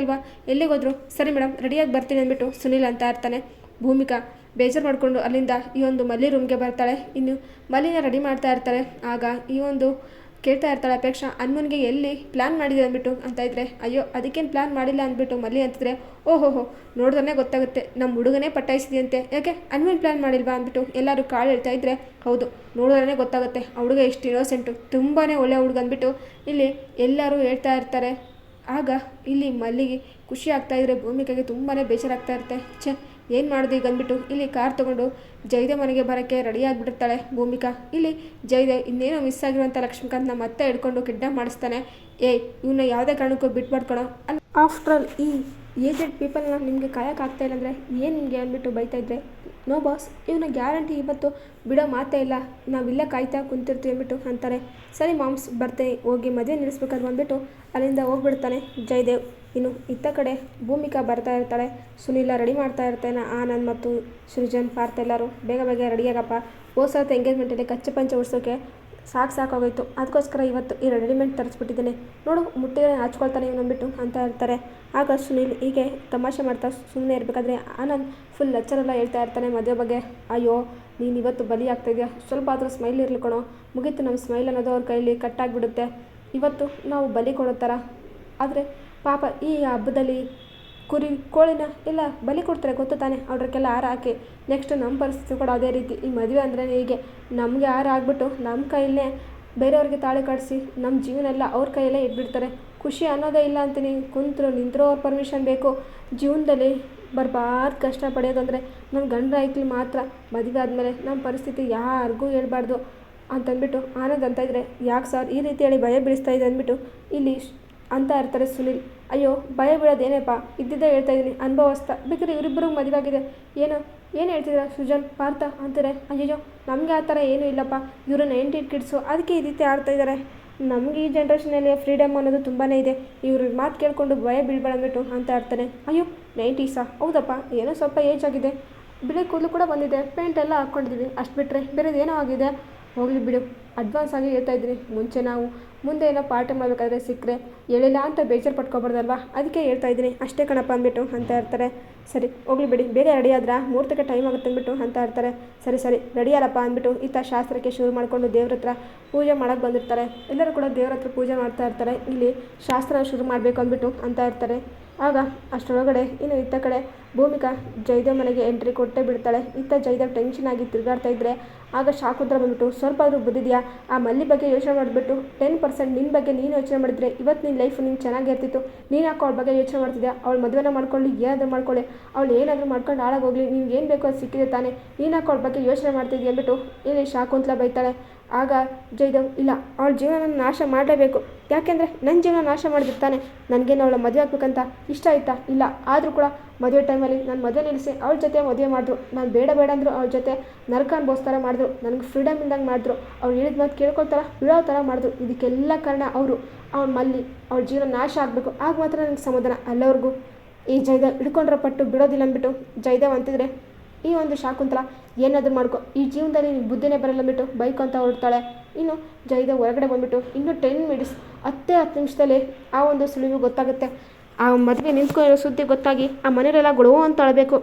ಅಲ್ವಾ, ಎಲ್ಲಿಗೋದ್ರು? ಸರಿ ಮೇಡಮ್, ರೆಡಿಯಾಗಿ ಬರ್ತೀನಿ ಅಂದ್ಬಿಟ್ಟು ಸುನಿಲ್ ಅಂತ ಇರ್ತಾನೆ. ಭೂಮಿಕಾ ಬೇಜಾರು ಮಾಡಿಕೊಂಡು ಅಲ್ಲಿಂದ ಈ ಒಂದು ಮಲ್ಲಿ ರೂಮ್ಗೆ ಬರ್ತಾಳೆ. ಇನ್ನು ಮಲ್ಲಿನ ರೆಡಿ ಮಾಡ್ತಾ ಇರ್ತಾರೆ. ಆಗ ಈ ಒಂದು ಕೇಳ್ತಾ ಇರ್ತಾಳೆ ಅಪೇಕ್ಷಾ, ಅನ್ಮನ್ಗೆ ಎಲ್ಲಿ ಪ್ಲ್ಯಾನ್ ಮಾಡಿದೆ ಅಂದ್ಬಿಟ್ಟು ಅಂತ ಇದ್ರೆ, ಅಯ್ಯೋ ಅದಕ್ಕೇನು ಪ್ಲ್ಯಾನ್ ಮಾಡಿಲ್ಲ ಅಂದ್ಬಿಟ್ಟು ಮಲ್ಲಿ ಅಂತಿದ್ರೆ, ಓಹೋಹೋ ನೋಡಿದ್ರೆ ಗೊತ್ತಾಗುತ್ತೆ ನಮ್ಮ ಹುಡುಗನೇ ಪಟ್ಟಾಯಿಸಿದೆಯಂತೆ, ಯಾಕೆ ಅನ್ಮನ್ ಪ್ಲ್ಯಾನ್ ಮಾಡಿಲ್ವಾ ಅಂದ್ಬಿಟ್ಟು ಎಲ್ಲರೂ ಕಾಳು ಹೇಳ್ತಾ ಇದ್ರೆ, ಹೌದು ನೋಡಿದ್ರೆ ಗೊತ್ತಾಗುತ್ತೆ ಆ ಹುಡುಗ ಎಷ್ಟು ಇನ್ನೋಸೆಂಟು, ತುಂಬಾ ಒಳ್ಳೆ ಹುಡುಗ ಅಂದ್ಬಿಟ್ಟು ಇಲ್ಲಿ ಎಲ್ಲರೂ ಹೇಳ್ತಾ ಇರ್ತಾರೆ. ಆಗ ಇಲ್ಲಿ ಮಲ್ಲಿಗೆ ಖುಷಿ ಆಗ್ತಾ ಇದ್ರೆ ಭೂಮಿಕೆಗೆ ತುಂಬಾ ಬೇಜಾರಾಗ್ತಾ ಇರುತ್ತೆ. ಏನು ಮಾಡಿದೆ ಈಗ ಅಂದ್ಬಿಟ್ಟು ಇಲ್ಲಿ ಕಾರ್ ತೊಗೊಂಡು ಜಯದೇವ್ ಮನೆಗೆ ಬರೋಕ್ಕೆ ರೆಡಿ ಆಗಿಬಿಟ್ಟಿರ್ತಾಳೆ ಭೂಮಿಕಾ. ಇಲ್ಲಿ ಜಯದೇವ್ ಇನ್ನೇನೋ ಮಿಸ್ ಆಗಿರುವಂಥ ಲಕ್ಷ್ಮೀಕಾಂತ್ನ ಮತ್ತೆ ಹಿಡ್ಕೊಂಡು ಕಿಡ್ನಾಪ್ ಮಾಡಿಸ್ತಾನೆ. ಇವನ್ನ ಯಾವುದೇ ಕಾರಣಕ್ಕೂ ಬಿಟ್ಬಾರ್ಕೊಳೋ ಅಲ್ಲ, ಆಫ್ಟರ್ ಆಲ್ ಈ ಏಜೆಡ್ ಪೀಪಲ್ನ ನಿಮಗೆ ಕಾಯೋಕ್ಕಾಗ್ತಾ ಇಲ್ಲ ಅಂದರೆ ಏನು ನಿಮಗೆ ಅಂದ್ಬಿಟ್ಟು ಬೈತಾ ಇದ್ರೆ, ನೋ ಬಾಸ್ ಇವನ ಗ್ಯಾರಂಟಿ ಇವತ್ತು ಬಿಡೋ ಮಾತೇ ಇಲ್ಲ, ನಾವಿಲ್ಲೇ ಕಾಯ್ತಾ ಕುಂತಿರ್ತೀವಿ ಅಂದ್ಬಿಟ್ಟು ಅಂತಾರೆ. ಸರಿ ಮಾಮ್ಸ್ ಬರ್ತೀನಿ, ಹೋಗಿ ಮದುವೆ ನಿಲ್ಲಿಸ್ಬೇಕಲ್ವ ಅಂದ್ಬಿಟ್ಟು ಅಲ್ಲಿಂದ ಹೋಗ್ಬಿಡ್ತಾನೆ ಜಯದೇವ್. ಇನ್ನು ಇತ್ತ ಕಡೆ ಭೂಮಿಕಾ ಬರ್ತಾ ಇರ್ತಾಳೆ. ಸುನಿಲ ರೆಡಿ ಮಾಡ್ತಾ ಇರ್ತೇನೆ. ಆನಂದ್ ಮತ್ತು ಸೃಜನ್ ಪಾರ್ಥ ಎಲ್ಲರೂ ಬೇಗ ಬೇಗ ರೆಡಿಯಾಗಪ್ಪ, ಹೋದ ಎಂಗೇಜ್ಮೆಂಟಲ್ಲಿ ಕಚ್ಚೆ ಪಂಚೆ ಉಡ್ಸೋಕ್ಕೆ ಸಾಕಾಗೋಯ್ತು, ಅದಕ್ಕೋಸ್ಕರ ಇವತ್ತು ಈ ರೆಡಿಮೆಂಟ್ ತರಿಸ್ಬಿಟ್ಟಿದ್ದೇನೆ, ನೋಡು ಮುಟ್ಟಿಗೆ ಹಚ್ಕೊಳ್ತಾನೆ ಇವ್ನು ಅಂದ್ಬಿಟ್ಟು ಅಂತ ಇರ್ತಾರೆ. ಆಗ ಸುನಿಲ್ ಹೀಗೆ ತಮಾಷೆ ಮಾಡ್ತಾ ಸುಮ್ಮನೆ ಇರಬೇಕಾದ್ರೆ ಆನಂದ್ ಫುಲ್ ಲೆಕ್ಚರೆಲ್ಲ ಹೇಳ್ತಾ ಇರ್ತಾನೆ ಮದುವೆ ಬಗ್ಗೆ. ಅಯ್ಯೋ ನೀನು ಇವತ್ತು ಬಲಿ ಆಗ್ತಾಯಿದ್ಯಾ, ಸ್ವಲ್ಪ ಆದರೂ ಸ್ಮೈಲ್ ಇರ್ಲಿಕ್ಕಣೋ, ಮುಗೀತು ನಮ್ಮ ಸ್ಮೈಲ್ ಅನ್ನೋದು ಅವ್ರ ಕೈಯಲ್ಲಿ ಕಟ್ಟಾಗಿಬಿಡುತ್ತೆ, ಇವತ್ತು ನಾವು ಬಲಿ ಕೊಡೋ ಥರ. ಆದರೆ ಪಾಪ ಈ ಹಬ್ಬದಲ್ಲಿ ಕುರಿ ಕೋಳಿನ ಎಲ್ಲ ಬಲಿ ಕೊಡ್ತಾರೆ ಗೊತ್ತು ತಾನೆ, ಅವ್ರಿಗೆಲ್ಲ ಹಾರ ಹಾಕಿ. ನೆಕ್ಸ್ಟ್ ನಮ್ಮ ಪರಿಸ್ಥಿತಿ ಕೂಡ ಅದೇ ರೀತಿ, ಈ ಮದುವೆ ಅಂದ್ರೆ ಹೀಗೆ ನಮಗೆ ಹಾರ ಆಗಿಬಿಟ್ಟು ನಮ್ಮ ಕೈಯಲ್ಲೇ ಬೇರೆಯವ್ರಿಗೆ ತಾಳಿ ಕಳಿಸಿ ನಮ್ಮ ಜೀವನ ಎಲ್ಲ ಅವ್ರ ಕೈಯಲ್ಲೇ ಇಟ್ಬಿಡ್ತಾರೆ. ಖುಷಿ ಅನ್ನೋದೇ ಇಲ್ಲ ಅಂತೀನಿ, ಕುಂತರು ನಿಂತರೂ ಅವ್ರ ಪರ್ಮಿಷನ್ ಬೇಕು. ಜೀವನದಲ್ಲಿ ಬರ್ಬಾರ್ದು ಕಷ್ಟ ಪಡೆಯೋದಂದರೆ ನಮ್ಮ ಗಂಡ ಐಕ್ಲಿ ಮಾತ್ರ. ಮದುವೆ ಆದಮೇಲೆ ನಮ್ಮ ಪರಿಸ್ಥಿತಿ ಯಾರಿಗೂ ಹೇಳ್ಬಾರ್ದು ಅಂತಂದ್ಬಿಟ್ಟು ಆನಂದ್ ಅಂತ ಇದ್ರೆ, ಯಾಕೆ ಸರ್ ಈ ರೀತಿ ಹೇಳಿ ಭಯ ಬೀಳಿಸ್ತಾ ಇದೆ ಅಂದ್ಬಿಟ್ಟು ಇಲ್ಲಿ ಅಂತ ಇರ್ತಾರೆ ಸುನಿಲ್. ಅಯ್ಯೋ ಭಯ ಬೀಳೋದೇನೇಪ್ಪ, ಇದ್ದಿದ್ದೇ ಹೇಳ್ತಾ ಇದ್ದೀನಿ, ಅನುಭವಸ್ಥ, ಬೇಕಾದ್ರೆ ಇವರಿಬ್ಬರಿಗೂ ಮದುವೆ ಆಗಿದೆ. ಏನು ಹೇಳ್ತಿದ್ದೀರಾ ಸೃಜನ್ ಪಾರ್ಥ ಅಂತಾರೆ. ಅಯ್ಯೋ ನಮಗೆ ಆ ಥರ ಏನೂ ಇಲ್ಲಪ್ಪ, ಇವರು 90 ಕಿಡ್ಸು, ಅದಕ್ಕೆ ಈ ರೀತಿ ಆಡ್ತಾ ಇದ್ದಾರೆ. ನಮಗೆ ಈ ಜನ್ರೇಷನಲ್ಲಿ ಫ್ರೀಡಮ್ ಅನ್ನೋದು ತುಂಬಾ ಇದೆ, ಇವ್ರ ಮಾತು ಕೇಳಿಕೊಂಡು ಭಯ ಬೀಳ್ಬೇಡ ಅಂದ್ಬಿಟ್ಟು ಅಂತ ಇರ್ತಾನೆ. ಅಯ್ಯೋ 90ಸಾ, ಹೌದಪ್ಪ ಏನೋ ಸ್ವಲ್ಪ ಏಜ್ ಆಗಿದೆ, ಬಿಳಿ ಕೂದಲು ಕೂಡ ಬಂದಿದೆ, ಪೇಂಟ್ ಎಲ್ಲ ಹಾಕ್ಕೊಂಡಿದ್ದೀವಿ, ಅಷ್ಟು ಬಿಟ್ಟರೆ ಬೇರೆದು ಏನೋ ಆಗಿದೆ. ಹೋಗಲಿ ಬಿಡು, ಅಡ್ವಾನ್ಸ್ ಆಗಿ ಹೇಳ್ತಾ ಇದ್ದೀನಿ, ಮುಂದೆ ಏನೋ ಪಾರ್ಟಿ ಮಾಡಬೇಕಾದ್ರೆ ಸಿಕ್ಕರೆ ಹೇಳಿಲ್ಲ ಅಂತ ಬೇಜಾರು ಪಟ್ಕೊಬಾರ್ದಲ್ವಾ, ಅದಕ್ಕೆ ಹೇಳ್ತಾ ಇದ್ದೀನಿ ಅಷ್ಟೇ ಕಣಪ್ಪ ಅಂದ್ಬಿಟ್ಟು ಅಂತ ಇರ್ತಾರೆ. ಸರಿ ಹೋಗಲಿ ಬಿಡಿ, ಬೇಗ ರೆಡಿ ಆದ್ರೆ ಮುಹೂರ್ತಕ್ಕೆ ಟೈಮ್ ಆಗುತ್ತೆ ಅಂದ್ಬಿಟ್ಟು ಅಂತ ಇರ್ತಾರೆ. ಸರಿ ರೆಡಿ ಅಲ್ಲಪ್ಪ ಅಂದ್ಬಿಟ್ಟು ಈತ ಶಾಸ್ತ್ರಕ್ಕೆ ಶುರು ಮಾಡಿಕೊಂಡು ದೇವ್ರ ಹತ್ರ ಪೂಜೆ ಮಾಡೋಕ್ಕೆ ಬಂದಿರ್ತಾರೆ. ಎಲ್ಲರೂ ಕೂಡ ದೇವ್ರ ಹತ್ರ ಪೂಜೆ ಮಾಡ್ತಾ ಇರ್ತಾರೆ. ಇಲ್ಲಿ ಶಾಸ್ತ್ರ ಶುರು ಮಾಡಬೇಕು ಅಂದ್ಬಿಟ್ಟು ಅಂತ ಇರ್ತಾರೆ. ಆಗ ಅಷ್ಟರೊಳಗಡೆ ಇನ್ನು ಇತ್ತ ಕಡೆ ಭೂಮಿಕಾ ಜಯದೇವ್ ಮನೆಗೆ ಎಂಟ್ರಿ ಕೊಟ್ಟೇ ಬಿಡ್ತಾಳೆ. ಇತ್ತ ಜಯದೇವ್ ಟೆನ್ಷನ್ ಆಗಿ ತಿರುಗಾಡ್ತಾ ಇದ್ದರೆ ಆಗ ಶಾಕುಂತಲ ಬಂದ್ಬಿಟ್ಟು, ಸ್ವಲ್ಪ ಆದರೂ ಬುದ್ಧಿದೆಯಾ, ಆ ಮಲ್ಲಿ ಬಗ್ಗೆ ಯೋಚನೆ ಮಾಡಿಬಿಟ್ಟು 10% ನಿನ್ನ ಬಗ್ಗೆ ನೀನು ಯೋಚನೆ ಮಾಡಿದ್ರೆ ಇವತ್ತು ನಿನ್ನ ಲೈಫ್ ನಿಂಗೆ ಚೆನ್ನಾಗಿರ್ತಿತ್ತು. ನೀನು ಯಾಕೆ ಅವಳ ಬಗ್ಗೆ ಯೋಚನೆ ಮಾಡ್ತಿದ್ಯಾ? ಅವಳ ಮದುವೆನ ಮಾಡ್ಕೊಳ್ಳಿ, ಏನಾದರೂ ಮಾಡ್ಕೊಳ್ಳಿ, ಅವಳು ಏನಾದರೂ ಮಾಡ್ಕೊಂಡು ಹಾಳಾಗೋಗ್ಲಿ, ನಿನ್ಗೆ ಏನು ಬೇಕೋ ಅದು ಸಿಕ್ಕಿದೆ ತಾನೆ, ನೀನು ಯಾಕೆ ಅವಳ ಬಗ್ಗೆ ಯೋಚನೆ ಮಾಡ್ತಿದ್ಯಾ ಅಂದ್ಬಿಟ್ಟು ಇಲ್ಲಿ ಶಾಕುಂತಲ ಬೈತಾಳೆ. ಆಗ ಜಯದೇವ್, ಇಲ್ಲ ಅವಳ ಜೀವನ ನಾಶ ಮಾಡಲೇಬೇಕು, ಯಾಕೆಂದರೆ ನನ್ನ ಜೀವನ ನಾಶ ಮಾಡಿದಿರ್ತಾನೆ, ನನಗೇನು ಅವಳ ಮದುವೆ ಆಗ್ಬೇಕಂತ ಇಷ್ಟ ಆಯಿತಾ? ಇಲ್ಲ, ಆದರೂ ಕೂಡ ಮದುವೆ ಟೈಮಲ್ಲಿ ನಾನು ಮದುವೆ ನಿಲ್ಲಿಸಿ ಅವಳ ಜೊತೆ ಮದುವೆ ಮಾಡಿದ್ರು, ನಾನು ಬೇಡ ಅಂದರು, ಅವಳ ಜೊತೆ ನರಕ ಅನುಭವಿಸ್ತಾರ ಮಾಡಿದ್ರು, ನನಗೆ ಫ್ರೀಡಮ್ ಇಲ್ದಂಗೆ ಮಾಡಿದ್ರು, ಅವ್ಳು ಹೇಳಿದ ಮಾತು ಕೇಳ್ಕೊಳ್ತಾರ ಬಿಡೋ ಥರ ಮಾಡಿದ್ರು. ಇದಕ್ಕೆಲ್ಲ ಕಾರಣ ಅವರು, ಅವಳ ಮಲ್ಲಿ, ಅವಳ ಜೀವನ ನಾಶ ಆಗಬೇಕು, ಆಗ ಮಾತ್ರ ನನಗೆ ಸಮಾಧಾನ. ಅಲ್ಲವ್ರಿಗೂ ಈ ಜಯದೇವ್ ಹಿಡ್ಕೊಂಡ್ರೆ ಪಟ್ಟು ಬಿಡೋದಿಲ್ಲ ಅಂದ್ಬಿಟ್ಟು ಜಯದೇವ್ ಅಂತಿದ್ರೆ, ಈ ಒಂದು ಶಾಕುಂತಲ ಏನಾದರೂ ಮಾಡ್ಕೊ, ಈ ಜೀವನದಲ್ಲಿ ನಿನ್ನ ಬುದ್ಧಿನೇ ಬರಲ್ಲ ಅಂದ್ಬಿಟ್ಟು ಬೈಕ್ ಅಂತ ಹೊರಡ್ತಾಳೆ. ಇನ್ನು ಜಯದೇವ್ ಹೊರಗಡೆ ಬಂದುಬಿಟ್ಟು ಇನ್ನೂ 10 ಮಿನಿಟ್ಸ್ 10 ನಿಮಿಷದಲ್ಲಿ ಆ ಒಂದು ಸುಳಿವು ಗೊತ್ತಾಗುತ್ತೆ. ಆ ಮದುವೆ ನಿಂತ್ಕೊಂಡಿರೋ ಸುದ್ದಿ ಗೊತ್ತಾಗಿ ಆ ಮನೆಯವರೆಲ್ಲ ಗೊಡವೋ ಅಂತ ಅಳಬೇಕು.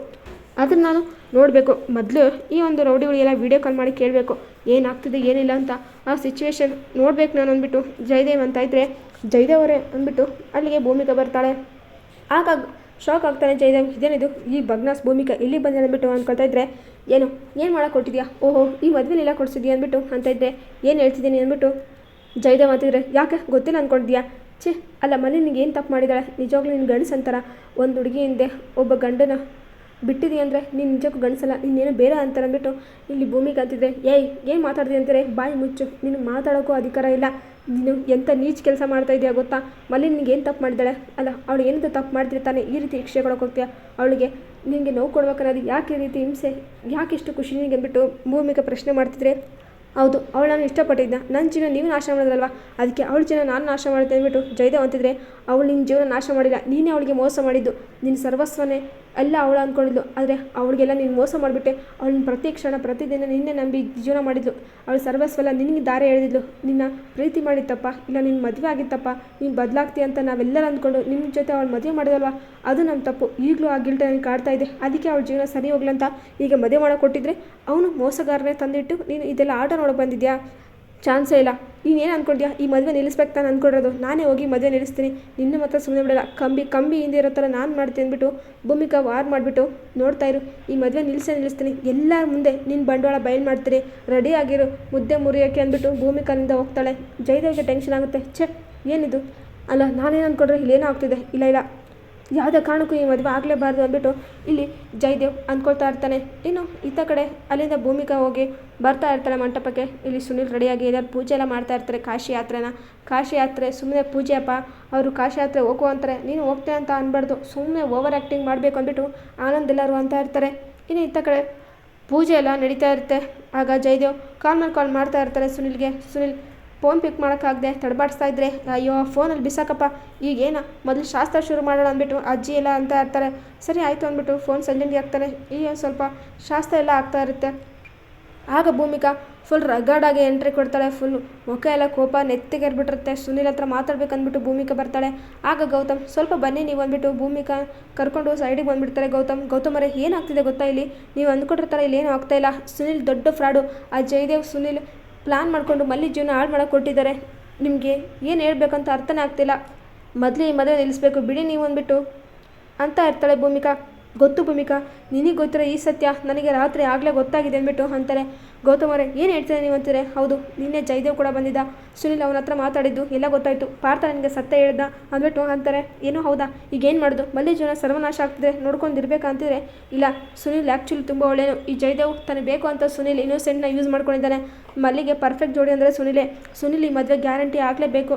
ಅದನ್ನು ನಾನು ನೋಡಬೇಕು. ಮೊದಲು ಈ ಒಂದು ರೌಡಿಗಳಿಗೆಲ್ಲ ವೀಡಿಯೋ ಕಾಲ್ ಮಾಡಿ ಕೇಳಬೇಕು ಏನಾಗ್ತಿದೆ ಏನಿಲ್ಲ ಅಂತ, ಆ ಸಿಚುವೇಶನ್ ನೋಡ್ಬೇಕು ನಾನು ಅಂದ್ಬಿಟ್ಟು ಜಯದೇವ್ ಅಂತ ಇದ್ದರೆ, ಜಯದೇವ್ ಅವರೇ ಅಂದ್ಬಿಟ್ಟು ಅಲ್ಲಿಗೆ ಭೂಮಿಕಾ ಬರ್ತಾಳೆ. ಆಗ ಶಾಕ್ ಆಗ್ತಾನೆ ಜಯದೇವ್, ಇದೇನಿದು ಈ ಬಗ್ನಾಸ್ ಭೂಮಿಕಾ ಇಲ್ಲಿ ಬಂದೆ ಅಂದ್ಬಿಟ್ಟು ಅಂದ್ಕೊಳ್ತಾ ಇದ್ದರೆ, ಏನು ಮಾಡೋಕ್ಕೆ ಕೊಟ್ಟಿದ್ಯಾ? ಓಹೋ ಈ ಮದುವೆನೆಲ್ಲ ಕೊಡಿಸಿದ್ಯಾ ಅಂದ್ಬಿಟ್ಟು ಅಂತ ಇದ್ದರೆ, ಏನು ಹೇಳ್ತಿದ್ದೀನಿ ಅಂದ್ಬಿಟ್ಟು ಜಯದೇವ್ ಅಂತಿದ್ರೆ, ಯಾಕೆ ಗೊತ್ತಿಲ್ಲ ಅಂದ್ಕೊಂಡಿದ್ಯಾ? ಅಲ್ಲ ಮನೆ ನಿನಗೆ ಏನು ತಪ್ಪು ಮಾಡಿದಾಳೆ? ನಿಜವಾಗ್ಲೂ ನಿನ್ನ ಗಂಡಸು ಅಂತಾರ? ಒಂದು ಹುಡುಗಿ ಹಿಂದೆ ಒಬ್ಬ ಗಂಡನ ಬಿಟ್ಟಿದೀಯ ಅಂದರೆ ನೀನು ನಿಜಕ್ಕೂ ಗಂಡಸಲ್ಲ, ನೀನೇನೋ ಬೇರೆ ಅಂತಾರೆ ಅಂದ್ಬಿಟ್ಟು ಇಲ್ಲಿ ಭೂಮಿಗೆ ಅಂತಿದ್ರೆ, ಏನು ಮಾತಾಡ್ತೀನಿ ಅಂತಾರೆ, ಬಾಯಿ ಮುಚ್ಚು, ನೀನು ಮಾತಾಡೋಕ್ಕೂ ಅಧಿಕಾರ ಇಲ್ಲ, ನೀನು ಎಂಥ ನೀಚ್ ಕೆಲಸ ಮಾಡ್ತಾ ಇದೆಯಾ ಗೊತ್ತಾ? ಮಲ್ಲಿ ನಿನಗೆ ಏನು ತಪ್ಪು ಮಾಡಿದ್ದಾಳೆ? ಅಲ್ಲ ಅವಳು ಏನಂತ ತಪ್ಪು ಮಾಡ್ತಿರ್ತಾನೆ ಈ ರೀತಿ ಶಿಕ್ಷೆ ಕೊಡೋಕೆ ಹೋಗ್ತೀಯಾ? ಅವಳಿಗೆ ನಿನಗೆ ನೋವು ಕೊಡ್ಬೇಕನ್ನೋದು ಯಾಕೆ ಈ ರೀತಿ ಹಿಂಸೆ, ಯಾಕೆ ಇಷ್ಟು ಖುಷಿ ನಿನಗೆ ಅಂದ್ಬಿಟ್ಟು ಭೂಮಿಗೆ ಪ್ರಶ್ನೆ ಮಾಡ್ತಿದ್ರೆ, ಹೌದು, ಅವಳು ನಾನು ಇಷ್ಟಪಟ್ಟಿದ್ದ ನನ್ನ ಜೀವನ ನೀವು ನಾಶ ಮಾಡಿದ್ರಲ್ವ, ಅದಕ್ಕೆ ಅವಳ ಜೀವನ ನಾನು ನಾಶ ಮಾಡ್ತೇನೆ ಅಂದ್ಬಿಟ್ಟು ಜಯದೇವ್ ಅಂತಿದ್ರೆ, ಅವಳು ನಿನ್ನ ಜೀವನ ನಾಶ ಮಾಡಿಲ್ಲ, ನೀನೇ ಅವಳಿಗೆ ಮೋಸ ಮಾಡಿದ್ದು. ನಿನ್ನ ಸರ್ವಸ್ವನೇ ಎಲ್ಲ ಅವಳು ಅಂದ್ಕೊಂಡಿದ್ಲು, ಆದರೆ ಅವಳಿಗೆಲ್ಲ ನೀನು ಮೋಸ ಮಾಡಿಬಿಟ್ಟೆ. ಅವಳಿನ ಪ್ರತಿ ಕ್ಷಣ ಪ್ರತಿದಿನ ನಿನ್ನೆ ನಂಬಿ ಜೀವನ ಮಾಡಿದ್ಲು. ಅವಳು ಸರ್ವಸ್ವೆಲ್ಲ ನಿನಗೆ ದಾರಿ ಎಳೆದಿದ್ಲು. ನಿನ್ನ ಪ್ರೀತಿ ಮಾಡಿತ್ತಪ್ಪ, ಇಲ್ಲ ನಿನ್ನ ಮದುವೆ ಆಗಿತ್ತಪ್ಪ, ನೀನು ಬದಲಾಗ್ತೀಯ ಅಂತ ನಾವೆಲ್ಲರೂ ಅಂದ್ಕೊಂಡು ನಿಮ್ಮ ಜೊತೆ ಅವಳು ಮದುವೆ ಮಾಡಿದಲ್ವ, ಅದು ನಮ್ಮ ತಪ್ಪು. ಈಗಲೂ ಆ ಗಿಲ್ಟ್ ನನಗೆ ಕಾಡ್ತಾ ಇದೆ. ಅದಕ್ಕೆ ಅವಳ ಜೀವನ ಸರಿ ಹೋಗ್ಲಂತ ಈಗ ಮದುವೆ ಮಾಡೋಕೆ ಕೊಟ್ಟಿದ್ರೆ ಅವನು ಮೋಸಗಾರನೇ ತಂದಿಟ್ಟು ನೀನು ಇದೆಲ್ಲ ಆಟ ನೋಡೋಕೆ ಬಂದಿದ್ಯಾ? ಚಾನ್ಸೇ ಇಲ್ಲ. ನೀನೇನು ಅಂದ್ಕೊಂಡ್ಯಾ? ಈ ಮದುವೆ ನಿಲ್ಲಿಸ್ಬೇಕು ತಾನು ಅಂದ್ಕೊಂಡಿರೋದು. ನಾನೇ ಹೋಗಿ ಮದುವೆ ನಿಲ್ಲಿಸ್ತೀನಿ, ನಿನ್ನ ಮಾತ್ರ ಸುಮ್ಮನೆ ಬಿಡಲ್ಲ. ಕಂಬಿ ಹಿಂದೆ ಇರೋ ಥರ ನಾನು ಮಾಡ್ತೀನಿ ಅಂದ್ಬಿಟ್ಟು ಭೂಮಿಕಾ ವಾರ್ ಮಾಡಿಬಿಟ್ಟು, ನೋಡ್ತಾ ಇರು, ಈ ಮದುವೆ ನಿಲ್ಲಿಸ್ತೀನಿ, ಎಲ್ಲರ ಮುಂದೆ ನಿನ್ನ ಬಂಡವಾಳ ಬಯಲು ಮಾಡ್ತೀನಿ, ರೆಡಿ ಆಗಿರು ಮುದ್ದೆ ಮುರಿಯೋಕ್ಕೆ ಅಂದ್ಬಿಟ್ಟು ಭೂಮಿಕಾನಿಂದ ಹೋಗ್ತಾಳೆ. ಜಯದೇವ್ಗೆ ಟೆನ್ಷನ್ ಆಗುತ್ತೆ. ಏನಿದು ಅಲ್ಲ, ನಾನೇನು ಅಂದ್ಕೊಂಡ್ರೆ ಇಲ್ಲೇನೋ ಆಗ್ತಿದೆ. ಇಲ್ಲ ಯಾವುದೇ ಕಾರಣಕ್ಕೂ ಈ ಮದುವೆ ಆಗಲೇಬಾರ್ದು ಅಂದ್ಬಿಟ್ಟು ಇಲ್ಲಿ ಜಯದೇವ್ ಅಂದ್ಕೊಳ್ತಾ ಇರ್ತಾನೆ. ಇನ್ನು ಇತ್ತ ಕಡೆ ಅಲ್ಲಿಂದ ಭೂಮಿಕಾ ಹೋಗಿ ಬರ್ತಾ ಇರ್ತಾಳೆ ಮಂಟಪಕ್ಕೆ. ಇಲ್ಲಿ ಸುನಿಲ್ ರೆಡಿಯಾಗಿ ಏನಾದ್ರು ಪೂಜೆ ಎಲ್ಲ ಮಾಡ್ತಾ ಇರ್ತಾರೆ. ಕಾಶಿ ಯಾತ್ರೆ ಸುಮ್ಮನೆ ಪೂಜೆ ಅಪ್ಪ, ಅವರು ಕಾಶಿ ಯಾತ್ರೆ ಹೋಗು ಅಂತಾರೆ. ನೀನು ಹೋಗ್ತೇನೆ ಅಂತ ಅನ್ಬಾರ್ದು, ಸುಮ್ಮನೆ ಓವರ್ ಆ್ಯಕ್ಟಿಂಗ್ ಮಾಡಬೇಕು ಅಂದ್ಬಿಟ್ಟು ಆನಂದ್ ಎಲ್ಲರೂ ಅಂತ ಇರ್ತಾರೆ. ಇನ್ನು ಇತ್ತ ಕಡೆ ಪೂಜೆ ಎಲ್ಲ ನಡೀತಾ ಇರುತ್ತೆ. ಆಗ ಜಯದೇವ್ ಕಾಲ್ ಮಾಡ್ತಾ ಇರ್ತಾರೆ ಸುನಿಲ್ಗೆ. ಸುನಿಲ್ ಫೋನ್ ಪಿಕ್ ಮಾಡೋಕ್ಕಾಗದೆ ತಡಬಾಡಿಸ್ತಾ ಇದ್ರೆ, ಅಯ್ಯೋ ಫೋನಲ್ಲಿ ಬಿಸಾಕಪ್ಪ, ಈಗೇನ ಮೊದಲು ಶಾಸ್ತ್ರ ಶುರು ಮಾಡೋಣ ಅಂದ್ಬಿಟ್ಟು ಅಜ್ಜಿ ಎಲ್ಲ ಅಂತ ಇರ್ತಾರೆ. ಸರಿ ಆಯಿತು ಅಂದ್ಬಿಟ್ಟು ಫೋನ್ ಸೈಲೆಂಟ್ಗೆ ಹಾಕ್ತಾರೆ. ಈಗ ಸ್ವಲ್ಪ ಶಾಸ್ತ್ರ ಎಲ್ಲ ಆಗ್ತಾ ಇರುತ್ತೆ. ಆಗ ಭೂಮಿಕಾ ಫುಲ್ ರಗಡಾಗಿ ಎಂಟ್ರಿ ಕೊಡ್ತಾಳೆ. ಫುಲ್ ಮುಖ ಎಲ್ಲ ಕೋಪ ನೆತ್ತಿಗೆರ್ಬಿಟ್ಟಿರುತ್ತೆ. ಸುನಿಲ್ ಹತ್ರ ಮಾತಾಡ್ಬೇಕಂದ್ಬಿಟ್ಟು ಭೂಮಿಕಾ ಬರ್ತಾಳೆ. ಆಗ ಗೌತಮ್ ಸ್ವಲ್ಪ ಬನ್ನಿ ನೀವು ಅಂದ್ಬಿಟ್ಟು ಭೂಮಿಕಾ ಕರ್ಕೊಂಡು ಸೈಡಿಗೆ ಬಂದುಬಿಡ್ತಾರೆ. ಗೌತಮ್ ಅವರೇ ಏನಾಗ್ತಿದೆ ಗೊತ್ತಾ, ಇಲ್ಲಿ ನೀವು ಅಂದ್ಕೊಂಡಿರ್ತಾರೆ, ಇಲ್ಲಿ ಏನೂ ಆಗ್ತಾಯಿಲ್ಲ. ಸುನಿಲ್ ದೊಡ್ಡ ಫ್ರಾಡು. ಆ ಜಯದೇವ್ ಸುನಿಲ್ ಪ್ಲ್ಯಾನ್ ಮಾಡಿಕೊಂಡು ಮಲ್ಲಿ ಜೀವನ ಹಾಳು ಮಾಡೋಕೆ ಕೊಟ್ಟಿದ್ದಾರೆ. ನಿಮಗೆ ಏನು ಹೇಳ್ಬೇಕಂತ ಅರ್ಥನೇ ಆಗ್ತಿಲ್ಲ. ಮೊದಲು ಈ ಮದುವೆ ನಿಲ್ಲಿಸ್ಬೇಕು ಬಿಡಿ ನೀವು ಅಂದ್ಬಿಟ್ಟು ಅಂತ ಇರ್ತಾಳೆ ಭೂಮಿಕಾ. ಗೊತ್ತು ಭೂಮಿಕಾ, ನಿನಗೆ ಗೊತ್ತಿರೋ ಈ ಸತ್ಯ ನನಗೆ ರಾತ್ರಿ ಆಗಲೇ ಗೊತ್ತಾಗಿದೆ ಅಂದ್ಬಿಟ್ಟು ಅಂತಾರೆ. ಗೌತಮ್ ಅವರೇ ಏನು ಹೇಳ್ತೀರಾ ನೀವು ಅಂತೀರೆ? ಹೌದು, ನಿನ್ನೆ ಜಯದೇವ್ ಕೂಡ ಬಂದಿದ್ದ, ಸುನಿಲ್ ಅವನ ಹತ್ರ ಮಾತಾಡಿದ್ದು ಎಲ್ಲ ಗೊತ್ತಾಯಿತು, ಪಾರ್ಥ ನನಗೆ ಸತ್ಯ ಹೇಳ್ದ ಅಂದ್ಬಿಟ್ಟು ಅಂತಾರೆ. ಏನೋ ಹೌದಾ, ಈಗೇನು ಮಾಡೋದು? ಮಲ್ಲಿ ಜೀವನ ಸರ್ವನಾಶ ಆಗ್ತಿದೆ, ನೋಡ್ಕೊಂಡಿರ್ಬೇಕಂತಿದ್ರೆ. ಇಲ್ಲ, ಸುನಿಲ್ ಆ್ಯಕ್ಚುಲಿ ತುಂಬ ಒಳ್ಳೆಯನು. ಈ ಜಯದೇವ್ ತನಗೆ ಬೇಕು ಅಂತ ಸುನಿಲ್ ಇನ್ನೋಸೆಂಟ್ನ ಯೂಸ್ ಮಾಡ್ಕೊಂಡಿದ್ದಾನೆ. ಮಲ್ಲಿಗೆ ಪರ್ಫೆಕ್ಟ್ ಜೋಡಿ ಅಂದರೆ ಸುನಿಲ್ ಈ ಮದುವೆ ಗ್ಯಾರಂಟಿ ಆಗಲೇಬೇಕು.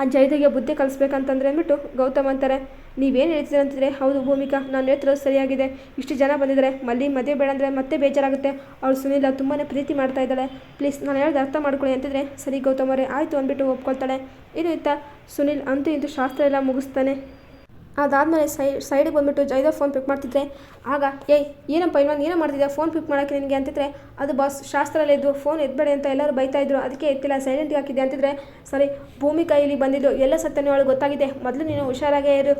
ಆ ಜಯದೇವ್ಗೆ ಬುದ್ಧಿ ಕಲಿಸ್ಬೇಕಂತಂದ್ರೆ ಅಂದ್ಬಿಟ್ಟು ಗೌತಮ್ ಅಂತಾರೆ. ನೀವೇನು ಹೇಳ್ತೀರ ಅಂತಿದ್ರೆ, ಹೌದು ಭೂಮಿಕಾ, ನಾನು ಹೇಳ್ತಿರೋದು ಸರಿಯಾಗಿದೆ. ಇಷ್ಟು ಜನ ಬಂದಿದ್ದಾರೆ, ಮಲ್ಲಿ ಮದುವೆ ಬೇಡ ಅಂದರೆ ಮತ್ತೆ ಬೇಜಾರಾಗುತ್ತೆ. ಅವಳು ಸುನಿಲ ತುಂಬಾ ಪ್ರೀತಿ ಮಾಡ್ತಾ ಇದ್ದಾಳೆ, ಪ್ಲೀಸ್ ನಾನು ಹೇಳೋದು ಅರ್ಥ ಮಾಡ್ಕೊಳ್ಳಿ ಅಂತಿದ್ರೆ, ಸರಿ ಗೌತಮ್ ಅವರೇ ಆಯಿತು ಅಂದ್ಬಿಟ್ಟು ಒಪ್ಕೊಳ್ತಾಳೆ. ಇನ್ನು ಇತ್ತ ಸುನಿಲ್ ಅಂತೂ ಇಂತೂ ಶಾಸ್ತ್ರ ಎಲ್ಲ ಮುಗಿಸ್ತಾನೆ. ಅದಾದಮೇಲೆ ಸೈಡಿಗೆ ಬಂದುಬಿಟ್ಟು ಜಯದೇವ್ ಫೋನ್ ಪಿಕ್ ಮಾಡ್ತಿದ್ರೆ, ಆಗ ಏನಪ್ಪ ಇನ್ನೊಂದು ಏನೋ ಮಾಡ್ತಿದ್ದೆ, ಫೋನ್ ಪಿಕ್ ಮಾಡೋಕ್ಕೆ ನಿನಗೆ ಅಂತಿದ್ರೆ, ಅದು ಬಾಸ್ ಶಾಸ್ತ್ರಲ್ಲೇ ಇದ್ದು ಫೋನ್ ಎತ್ಬೇಡಿ ಅಂತ ಎಲ್ಲರೂ ಬೈತಾಯಿದ್ರು, ಅದಕ್ಕೆ ಎತ್ತಿಲ್ಲ, ಸೈಲೆಂಟ್ಗೆ ಹಾಕಿದ್ದೆ ಅಂತಿದ್ರೆ, ಸರಿ ಭೂಮಿಕಾ ಇಲ್ಲಿ ಬಂದಿದ್ದು ಎಲ್ಲ ಸತ್ಯನೂ ಅವಳಿಗೆ ಗೊತ್ತಾಗಿದೆ, ಮೊದಲು ನೀನು ಹುಷಾರಾಗೇ ಇರು,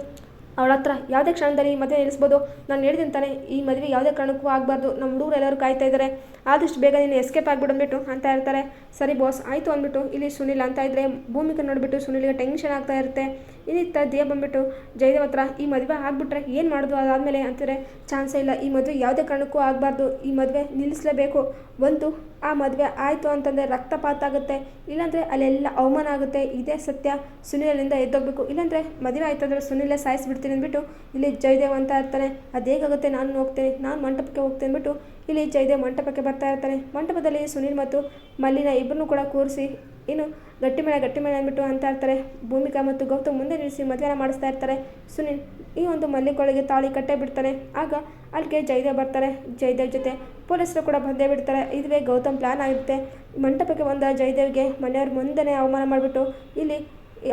ಅವಳ ಹತ್ರ ಯಾವುದೇ ಕ್ಷಣದಲ್ಲಿ ಮದುವೆ ನಿಲ್ಲಿಸ್ಬೋದು. ನಾನು ಹೇಳಿದ್ದೀನಿ ತಾನೆ, ಈ ಮದುವೆ ಯಾವುದೇ ಕಾರಣಕ್ಕೂ ಆಗಬಾರ್ದು, ನಮ್ಮ ಹುಡುಗರು ಎಲ್ಲರೂ ಕಾಯ್ತಾ ಇದ್ದಾರೆ, ಆದಷ್ಟು ಬೇಗ ನೀನು ಎಸ್ಕೇಪ್ ಆಗಿಬಿಡಂದ್ಬಿಟ್ಟು ಅಂತ ಇರ್ತಾರೆ. ಸರಿ ಬಾಸ್ ಆಯಿತು ಅಂದ್ಬಿಟ್ಟು ಇಲ್ಲಿ ಸುನಿಲ್ ಅಂತ ಇದ್ದರೆ, ಭೂಮಿಕಾ ನೋಡಿಬಿಟ್ಟು ಸುನಿಲ್ಗೆ ಟೆನ್ಷನ್ ಆಗ್ತಾ ಇರುತ್ತೆ. ಇನ್ನಿತ್ತ ದಿಯ ಬಂದುಬಿಟ್ಟು ಜಯದೇವ್ ಹತ್ರ, ಈ ಮದುವೆ ಆಗಿಬಿಟ್ರೆ ಏನು ಮಾಡೋದು ಅದಾದಮೇಲೆ ಅಂತಾರೆ. ಚಾನ್ಸೇ ಇಲ್ಲ, ಈ ಮದುವೆ ಯಾವುದೇ ಕಾರಣಕ್ಕೂ ಆಗಬಾರ್ದು, ಈ ಮದುವೆ ನಿಲ್ಲಿಸಲೇಬೇಕು. ಒಂದು ಆ ಮದುವೆ ಆಯಿತು ಅಂತಂದರೆ ರಕ್ತಪಾತ ಆಗುತ್ತೆ, ಇಲ್ಲಾಂದರೆ ಅಲ್ಲೆಲ್ಲ ಅವಮಾನ ಆಗುತ್ತೆ, ಇದೇ ಸತ್ಯ. ಸುನಿಲಿಂದ ಎದ್ದೋಗ್ಬೇಕು, ಇಲ್ಲಾಂದರೆ ಮದುವೆ ಆಯಿತು ಅಂದರೆ ಸುನಿಲೇ ಸಾಯಿಸಿಬಿಡ್ತೀನಿ ಅಂದ್ಬಿಟ್ಟು ಇಲ್ಲಿ ಜಯದೇವ್ ಅಂತ ಇರ್ತಾನೆ. ಅದು ಹೇಗಾಗುತ್ತೆ, ನಾನು ಹೋಗ್ತೇನೆ, ನಾನು ಮಂಟಪಕ್ಕೆ ಹೋಗ್ತೇನೆ ಅಂದ್ಬಿಟ್ಟು ಇಲ್ಲಿ ಜಯದೇವ್ ಮಂಟಪಕ್ಕೆ ಬರ್ತಾ ಇರ್ತಾನೆ. ಮಂಟಪದಲ್ಲಿ ಸುನಿಲ್ ಮತ್ತು ಮಲ್ಲಿನ ಇಬ್ಬರನ್ನೂ ಕೂಡ ಕೂರಿಸಿ ಇನ್ನು ಗಟ್ಟಿ ಮೇಲೆ ಅಂದ್ಬಿಟ್ಟು ಅಂತ ಇರ್ತಾರೆ. ಭೂಮಿಕಾ ಮತ್ತು ಗೌತಮ್ ಮುಂದೆ ನಿಲ್ಲಿಸಿ ಮದುವೆನ ಮಾಡಿಸ್ತಾ ಇರ್ತಾರೆ. ಸುನಿಲ್ ಈ ಒಂದು ಮಲ್ಲಿಕೊಳಗೆ ತಾಳಿ ಕಟ್ಟೇ ಬಿಡ್ತಾನೆ. ಆಗ ಅಲ್ಲಿಗೆ ಜಯದೇವ್ ಬರ್ತಾರೆ. ಜಯದೇವ್ ಜೊತೆ ಪೊಲೀಸರು ಕೂಡ ಬಂದೇ ಬಿಡ್ತಾರೆ. ಇದುವೇ ಗೌತಮ್ ಪ್ಲ್ಯಾನ್ ಆಗಿರುತ್ತೆ. ಮಂಟಪಕ್ಕೆ ಬಂದ ಜಯದೇವ್ಗೆ ಮನೆಯವ್ರ ಮುಂದೆನೇ ಅವಮಾನ ಮಾಡಿಬಿಟ್ಟು ಇಲ್ಲಿ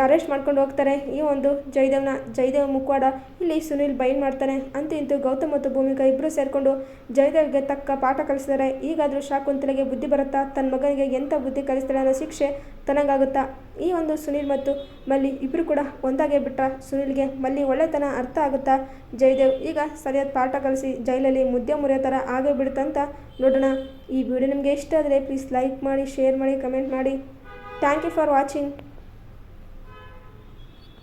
ಅರೆಸ್ಟ್ ಮಾಡ್ಕೊಂಡು ಹೋಗ್ತಾರೆ. ಈ ಒಂದು ಜಯದೇವ್ ಮುಖವಾಡ ಇಲ್ಲಿ ಸುನಿಲ್ ಬೈನ್ ಮಾಡ್ತಾನೆ. ಅಂತೂ ಇಂತೂ ಗೌತಮ್ ಮತ್ತು ಭೂಮಿಕಾ ಇಬ್ಬರು ಸೇರಿಕೊಂಡು ಜಯದೇವ್ಗೆ ತಕ್ಕ ಪಾಠ ಕಲಿಸಿದ್ದಾರೆ. ಈಗಾದರೂ ಶಾಕುಂತಲೆಗೆ ಬುದ್ಧಿ ಬರುತ್ತಾ, ತನ್ನ ಮಗನಿಗೆ ಎಂಥ ಬುದ್ಧಿ ಕಲಿಸ್ತಾಳೆ ಅನ್ನೋ ಶಿಕ್ಷೆ ತನಗಾಗುತ್ತಾ. ಈ ಒಂದು ಸುನಿಲ್ ಮತ್ತು ಮಲ್ಲಿ ಇಬ್ಬರು ಕೂಡ ಒಂದಾಗೇ ಬಿಟ್ಟ. ಸುನಿಲ್ಗೆ ಮಲ್ಲಿ ಒಳ್ಳೆತನ ಅರ್ಥ ಆಗುತ್ತಾ, ಜಯದೇವ್ ಈಗ ಸರಿಯಾದ ಪಾಠ ಕಲಿಸಿ ಜೈಲಲ್ಲಿ ಮುದ್ದೆ ಮುರಿಯೋ ಥರ ಆಗೇ ಬಿಡುತ್ತಂತ ನೋಡೋಣ. ಈ ವಿಡಿಯೋ ನಿಮಗೆ ಇಷ್ಟ ಆದರೆ ಪ್ಲೀಸ್ ಲೈಕ್ ಮಾಡಿ, ಶೇರ್ ಮಾಡಿ, ಕಮೆಂಟ್ ಮಾಡಿ. Thank you for watching.